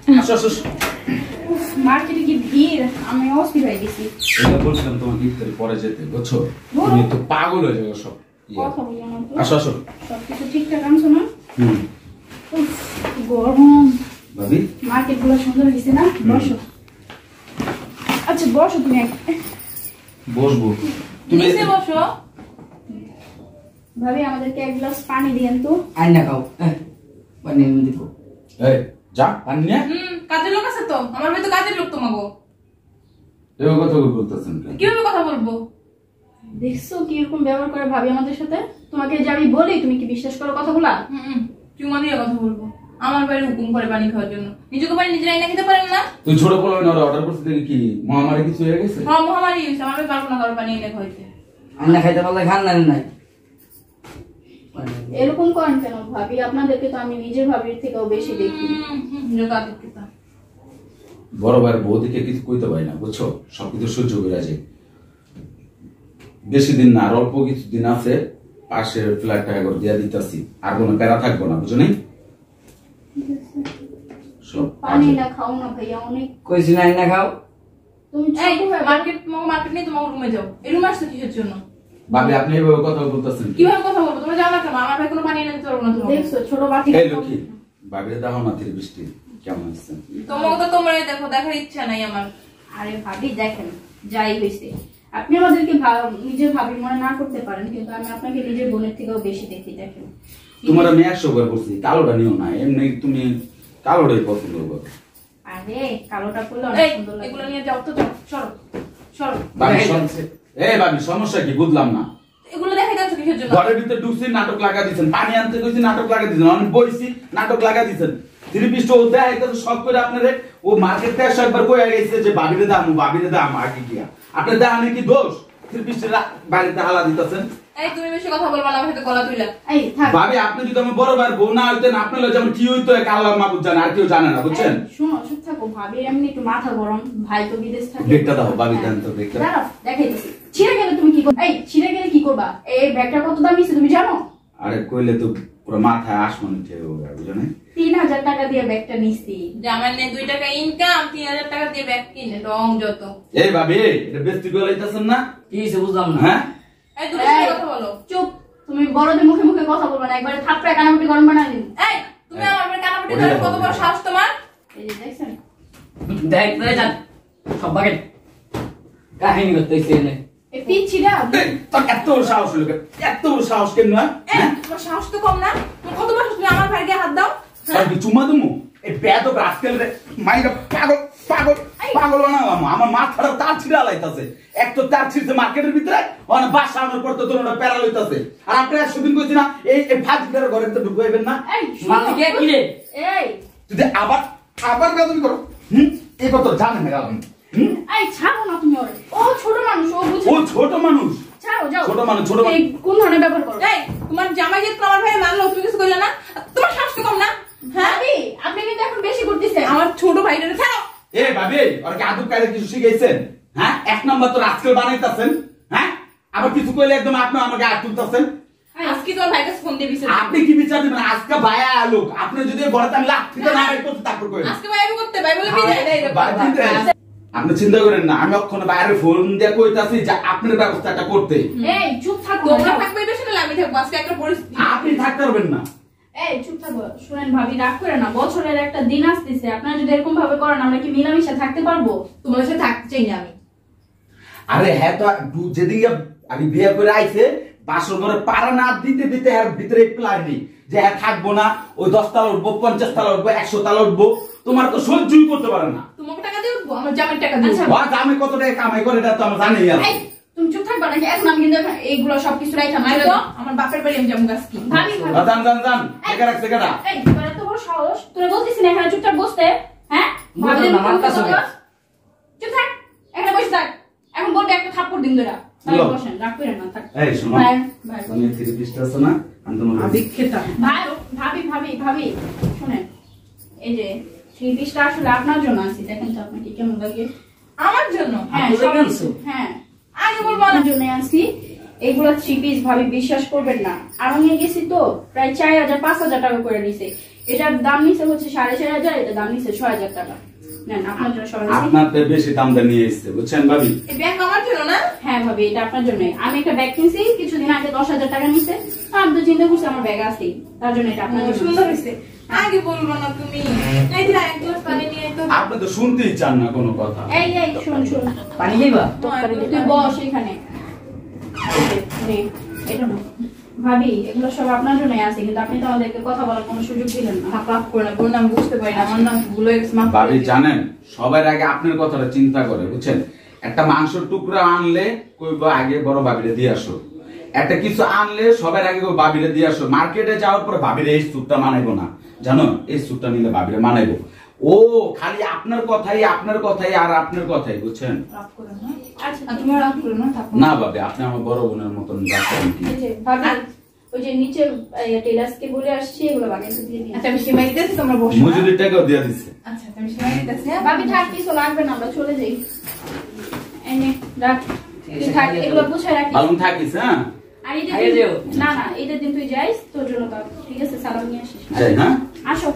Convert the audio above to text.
আসো আসো। মার্কেটে কি ভিড়, আমি অস্থির হয়ে গেছি। এটা বলছিলাম তোমাকে ইফতারি পরে যেতে, বুঝছো? তুমি তো পাগল হয়ে যাবে সব। কথা বলো না তো। আসো আসো। সবকিছু ঠিকঠাক আনছো না? উফ, গরম। ভাবি মার্কেট গুলো সুন্দর হয়েছে না? বসো। আচ্ছা বসো তুমি। বসবো। তুমি নিচে বসো। ভাবি আমাদেরকে এক গ্লাস পানি দিয়েন তো। আইনা খাও পানি এনে দিব। এই যা পানি নিয়ে। কাজের লোক আছে তো, আমার মেয়ে তো কাজের লোক তোমাগো। এভাবে কথা বলতেছেন কেন? কিভাবে কথা বলবো? দেখছো কি এরকম ব্যবহার করে ভাবি আমাদের সাথে? তোমাকে যে আমি বলি তুমি কি বিশ্বাস করো কথাগুলা? চুমা দিয়ে কথা বলবো। আমার বাইরে হুকুম করে পানি খাওয়ার জন্য, নিজেকে পানি নিজের আইনা খেতে পারেন না? তুই ছোট বলো না, অর্ডার করতে দেখি কি মহামারী কিছু হয়ে গেছে? হ্যাঁ মহামারী হয়েছে, আমার মেয়ে পারবো না কারো পানি এনে খাওয়াইতে। আমরা খাইতে পারলে খান না নাই। এরকম করেন কেন ভাবি? আপনাদেরকে তো আমি নিজের ভাবির থেকেও বেশি দেখি। বড় ভাইয়ের বউ দিকে কিছু কইতে পারি না, বুঝছো? সবকিছু সহ্য করে আছে। বেশি দিন না, আর অল্প কিছু দিন আছে, পাশের ফ্ল্যাটটা একবার দিয়ে দিতেছি, আর কোনো প্যারা থাকবো না, বুঝো নি? পানি না খাও না ভাইয়া, অনেক কইছি না আইনা খাও। তুমি মার্কেট নিয়ে তোমার রুমে যাও। এই রুমে আসছো কিসের জন্য? ভাবি আপনি এইভাবে কথা বলতেছেন? কিভাবে কথা বলবো? তোমরা জানো না কেন আমার ভাই কোনো পানি এনে দিতে পারবো না? তোমার দেখছো ছোট বাটি। এই লক্ষ্মী ভাবির দাও না, তির বৃষ্টি কেমন হচ্ছে? তোমাকে তো তোমরাই দেখো, দেখার ইচ্ছা নাই আমার। আরে ভাবি দেখেন, যাই হয়েছে আপনি আমাদেরকে নিজের ভাবি মনে না করতে পারেন, কিন্তু আমি আপনাকে নিজের বোনের থেকেও বেশি দেখি। দেখেন তোমার আমি 100 বার বলছি কালোটা নিও না, এমনি তুমি কালোটাই পছন্দ করো। আরে কালোটা করলে অনেক সুন্দর লাগে। এগুলো নিয়ে যাও তো, যাও সরো সরো। ভাবি এই ভাবি সমস্যা কি বুঝলাম না? এগুলো দেখাই যাচ্ছ কিসের জন্য? ঘরের ভিতরে ঢুকছি নাটক লাগা দিচ্ছেন, পানি আনতে কইছি নাটক লাগা দিচ্ছেন, আমি বইছি নাটক লাগা দিচ্ছেন। থ্রিপিস্ট ও দেয় এটা তো সব করে আপনারে ও মার্কেট থেকে একবার কইয়া গেছে যে ভাবিরে দাম আগে গিয়া আপনার দাম কি দোষ? থ্রিপিস্টের বাড়িতে হালা দিতেছেন। এই তুমি বেশি কথা বলবা না, আমার সাথে গলা তুইলা। এই থাক ভাবি আপনি যদি আমি বড় ভাই বউ না হইতেন আপনার যেমন কি হইতো এক আল্লাহ মাহবুব জানে, আর কেউ জানে না, বুঝছেন? শুনো চুপ থাকো ভাবি, এমনি একটু মাথা গরম, ভাই তো বিদেশ থাকে। ব্রেকটা দাও ভাবি, দেন তো ব্রেকটা। দাঁড়াও দেখাইতেছি। ছিঁড়ে গেলে তুমি কি করবে? এই ছিঁড়ে গেলে কি করবা? এই ব্যাগটা কত দাম নিছে তুমি জানো? আরে কইলে তো পুরো মাথায় আসমান উঠে যাবে, বুঝছেন? 3000 টাকা দিয়ে ব্যাগটা নিছি। যে আমার নেই 2 টাকা ইনকাম, 3000 টাকা দিয়ে ব্যাগ কিনে রং যত। এই ভাবি এটা বেস্তি করে লইতাছেন না? কি হইছে বুঝলাম না। হ্যাঁ এই তুমি সাথে কথা বলো। চুপ, তুমি বড়দের মুখে মুখে কথা বলবা না, একবারে থাপড়ে কানামুটি গরম বানাই দিন। এই তুমি আমার মেয়ে কানাপটি করে কত বড় সাহস তোমার? এই যে দেখছেন দেখ রে যান সব বাগে কাহিনী করতেছে এনে। এই পিচ্ছিরা তোর এত সাহস হলো কেন? এত সাহস কেন না? এই তোমার সাহস তো কম না? তুমি কত বড় তুমি আমার ভাইকে হাত দাও? আর কি চুম্মা দিমু? এই বেয়াদব রাস্কেল রে মাইরা পাগল পাগল পাগল বানালাম, আমার মাথাটা তার ছিড়া লাইতাছে। এক তো তার ছিড়ছে মার্কেটের ভিতরে, অনেক বাসা আনার পর তো তোমরা প্যারা লইতাছে। আর আপনি একদিন কইছি না এই ফাজিলের ঘরে তো ঢুকাইবেন না? এই মালিক কি রে? এই যদি আবার আবার গাদুমি করো, এই কথা জানেন না গাদুমি। এই ছাড়ো না তুমি ওরে, ও ছোট মানুষ, ও বুঝে। ও ছোট মানুষ, ছাড়ো যাও। ছোট মানুষ এই কোন ধরনের ব্যবহার করো? এই তোমার জামাই যে তোমার ভাই মারলো, তুমি কিছু কইলা না? তোমার সাহস তো কম না? হ্যাঁ ভাবি আপনি কিন্তু এখন বেশি করতেছেন। আমার ছোট ভাইটারে ছাড়ো। এ ভাবি আর কি আদব কায়দা কিছু শিখাইছেন? হ্যাঁ এক নাম্বার তো রাস্কেল বানাইতাছেন, হ্যাঁ আবার কিছু কইলে একদম আপনি আমাকে আট তুলতাছেন। আজকে তোমার ভাইকে ফোন দিয়ে বিচার। আপনি কি বিচার দিবেন? আজকে ভাইয়া লোক আপনি যদি ঘরে আমি লাঠিতে না বের করতে তারপর কইবেন আজকে ভাই করতে ভাই বলে বিদায় দেই রে বাবা। আপনি চিন্তা করেন না, আমি ওখানে বাইরে ফোন দিয়ে কইতাছি যে আপনার ব্যবস্থাটা করতে। এই চুপ থাকো। তোমরা থাকবে বেশি না আমি থাকবো, আজকে একটা পরিস্থিতি। আপনি থাকতে পারবেন না। এই চুপ থাকো। শুনেন ভাবি রাগ করে না, বছরের একটা দিন আসতেছে, আপনারা যদি এরকম ভাবে করেন আমরা কি মিলামিশা থাকতে পারবো? তোমার সাথে থাকতে চাই না আমি। আরে হ্যাঁ তো যেদিকে আমি বিয়ে করে আইছে বাসর ঘরে পাড়া না দিতে দিতে এর ভিতরে প্ল্যান নেই যে হ্যাঁ থাকবো না, ওই 10 তলা উঠবো, 50 তলা উঠবো, 100 তলা উঠবো। তোমার তো সহ্যই করতে পারে না। তোমাকে টাকা দিয়ে উঠবো, আমার জামাই টাকা দিয়ে। আচ্ছা আমি কত টাকা কামাই করে এটা তো আমি জানি। এই তুমি চুপ থাকবা নাকি? এখন আমি কিন্তু এইগুলো সবকিছু রাইখা আমি মাইরা তো দাও। আমার বাপের বাড়ি আমি যাবো আজকে। ভাবি জান জান জান একা রাখছে কেডা? এই তোরা তো বড় সাহস, তোরা বলতিস না এখানে চুপচাপ বসতে? হ্যাঁ ভাবি না আমার কাছে চুপ থাক, এখানে বসে থাক। এখন বলবে একটা থাপ্পড় দিন ধরা। ভাই বসেন, রাগ করে না থাক। এই শোনো ভাই ভাই তুমি থিরিপিস্ট আছে না, আমি তোমাকে আদিক খেতা। ভাই ভাবি ভাবি ভাবি শুনেন, এই যে থ্রি পিসটা আসলে আপনার জন্য আনছি, দেখেন তো আপনাকে কেমন লাগে। আমার জন্য? হ্যাঁ আপনার সব আনছো? হ্যাঁ আগে বলবো না। আপনার জন্য আনছি। এগুলো থ্রি পিস ভাবি বিশ্বাস করবেন না, আরো নিয়ে গেছি তো প্রায় 4000 5000 টাকা করে নিছে। এটার দাম নিচে হচ্ছে 4,500, এটা দাম নিচে 6,000 টাকা। নেন আপনার জন্য সবাই। আপনার তো বেশি দাম দিয়ে নিয়ে এসছে বুঝছেন ভাবি। এই ব্যাগ আমার জন্য না? হ্যাঁ ভাবি, এটা আপনার জন্যই। আমি একটা ব্যাগ কিনছি কিছুদিন আগে 10,000 টাকা নিচে, আমি তো চিন্তা করছি আমার ব্যাগ আছেই, তার জন্য এটা আপনার জন্য। সুন্দর হয়েছে। আগে বলবো না তুমি? এই যে এক গ্লাস পানি নিয়ে তো। আপনি তো শুনতেই চান না কোনো কথা। এই শোন শোন, পানি খাইবা? তুই বস এখানে। নে, এটা নাও। ভাবি এগুলো সব আপনার জন্যই আছে, কিন্তু আপনি তো আমাদেরকে কথা বলার কোনো সুযোগ দিলেন না। মাফ করে না, বোন আমি বুঝতে পারি না, আমার নাম ভুল হয়ে গেছে, মাফ করে ভাবি দিও। জানেন সবার আগে আপনার কথাটা চিন্তা করে বুঝছেন। একটা মাংসের টুকরা আনলে কইবো আগে বড় ভাবিরে দিয়ে আসো, একটা কিছু আনলে সবার আগে ভাবিরে দিয়ে আসো। মার্কেটে যাওয়ার পর ভাবিরে এই স্যুটটা মানাইবো না, জানো এই স্যুটটা নিলে ভাবিরে মানাইবো। ও খালি আপনার কথাই আর আপনার কথাই বুঝছেন। রাগ করো না। আচ্ছা আর তুমিও রাগ করো না, থাকো। না ভাবি আপনি আমার বড় বোনের মতন রাখছেন কি। এই যে ভাবি, ওই যে নিচের টেলার্সকে বলে আসছি এগুলো বাগাইতে দিয়ে দিন। আচ্ছা আমি সেমাই দিতেছি, তোমরা বসো। মজুরির টাকাও দিয়ে দিচ্ছে। আচ্ছা আমি সেমাই দিতেছি। হ্যাঁ? ভাবি থাক, কিছু লাগবে না, আমরা চলে যাই। এনে রাখ, তুই থাক, এগুলো গুছায় রাখিস। ভালো থাকিস হ্যাঁ। আর ঈদের খাইয়ে দিন, যেও। না ঈদের দিন তুই যাইস, তোর জন্য ঠিক আছে, সালাম নিয়ে আসিস। যাই হ্যাঁ। আসো।